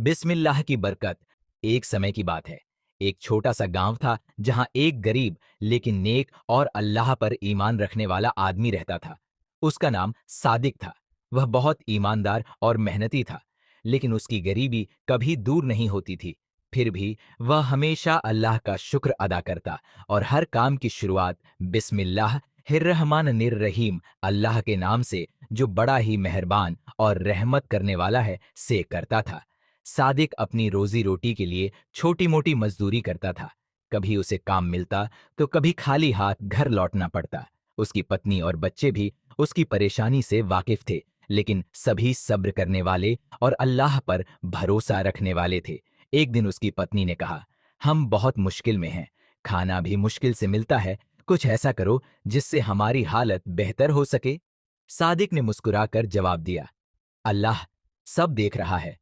बिस्मिल्लाह की बरकत। एक समय की बात है। एक छोटा सा गांव था जहां एक गरीब लेकिन नेक और अल्लाह पर ईमान रखने वाला आदमी रहता था। उसका नाम सादिक था। वह बहुत ईमानदार और मेहनती था, लेकिन उसकी गरीबी कभी दूर नहीं होती थी। फिर भी वह हमेशा अल्लाह का शुक्र अदा करता और हर काम की शुरुआत बिस्मिल्लाह हिर्रहमान निर्रहीम अल्लाह के नाम से, जो बड़ा ही मेहरबान और रहमत करने वाला है, से करता था। सादिक अपनी रोजी रोटी के लिए छोटी मोटी मजदूरी करता था। कभी उसे काम मिलता तो कभी खाली हाथ घर लौटना पड़ता। उसकी पत्नी और बच्चे भी उसकी परेशानी से वाकिफ थे, लेकिन सभी सब्र करने वाले और अल्लाह पर भरोसा रखने वाले थे। एक दिन उसकी पत्नी ने कहा, हम बहुत मुश्किल में हैं, खाना भी मुश्किल से मिलता है, कुछ ऐसा करो जिससे हमारी हालत बेहतर हो सके। सादिक ने मुस्कुराकर जवाब दिया, अल्लाह सब देख रहा है,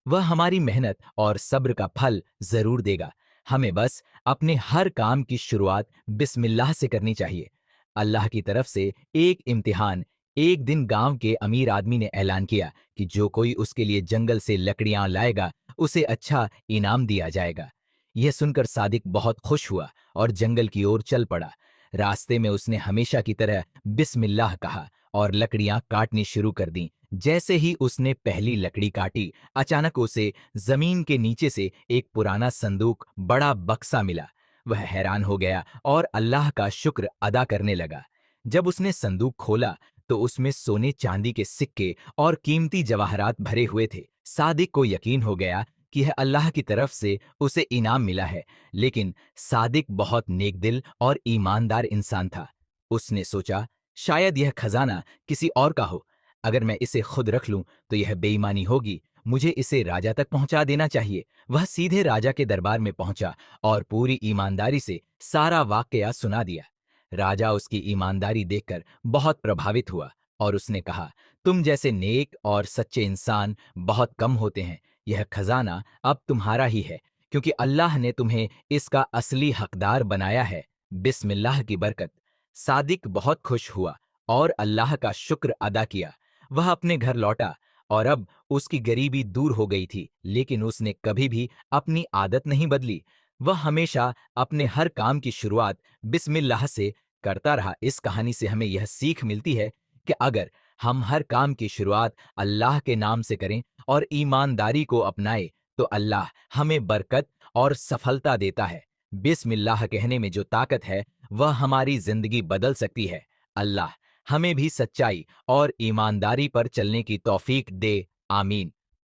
वह हमारी मेहनत और सब्र का फल जरूर देगा। हमें बस अपने हर काम की शुरुआत बिस्मिल्लाह से करनी चाहिए। अल्लाह की तरफ से एक इम्तिहान। एक दिन गांव के अमीर आदमी ने ऐलान किया कि जो कोई उसके लिए जंगल से लकड़ियां लाएगा, उसे अच्छा इनाम दिया जाएगा। यह सुनकर सादिक बहुत खुश हुआ और जंगल की ओर चल पड़ा। रास्ते में उसने हमेशा की तरह बिस्मिल्लाह कहा और लकड़ियां काटनी शुरू कर दी। जैसे ही उसने पहली लकड़ी काटी, अचानक उसे जमीन के नीचे से एक पुराना संदूक, बड़ा बक्सा मिला। वह हैरान हो गया और अल्लाह का शुक्र अदा करने लगा। जब उसने संदूक खोला तो उसमें सोने चांदी के सिक्के और कीमती जवाहरात भरे हुए थे। सादिक को यकीन हो गया कि यह अल्लाह की तरफ से उसे इनाम मिला है। लेकिन सादिक बहुत नेकदिल और ईमानदार इंसान था। उसने सोचा, शायद यह खजाना किसी और का हो। अगर मैं इसे खुद रख लूं तो यह बेईमानी होगी। मुझे इसे राजा तक पहुंचा देना चाहिए। वह सीधे राजा के दरबार में पहुंचा और पूरी ईमानदारी से सारा वाकया सुना दिया। राजा उसकी ईमानदारी देखकर बहुत प्रभावित हुआ और उसने कहा, तुम जैसे नेक और सच्चे इंसान बहुत कम होते हैं। यह खजाना अब तुम्हारा ही है, क्योंकि अल्लाह ने तुम्हें इसका असली हकदार बनाया है। बिस्मिल्लाह की बरकत। सादिक बहुत खुश हुआ और अल्लाह का शुक्र अदा किया। वह अपने घर लौटा और अब उसकी गरीबी दूर हो गई थी, लेकिन उसने कभी भी अपनी आदत नहीं बदली। वह हमेशा अपने हर काम की शुरुआत बिस्मिल्लाह से करता रहा। इस कहानी से हमें यह सीख मिलती है कि अगर हम हर काम की शुरुआत अल्लाह के नाम से करें और ईमानदारी को अपनाएं, तो अल्लाह हमें बरकत और सफलता देता है। बिस्मिल्लाह कहने में जो ताकत है, वह हमारी जिंदगी बदल सकती है। अल्लाह हमें भी सच्चाई और ईमानदारी पर चलने की तौफीक दे। आमीन।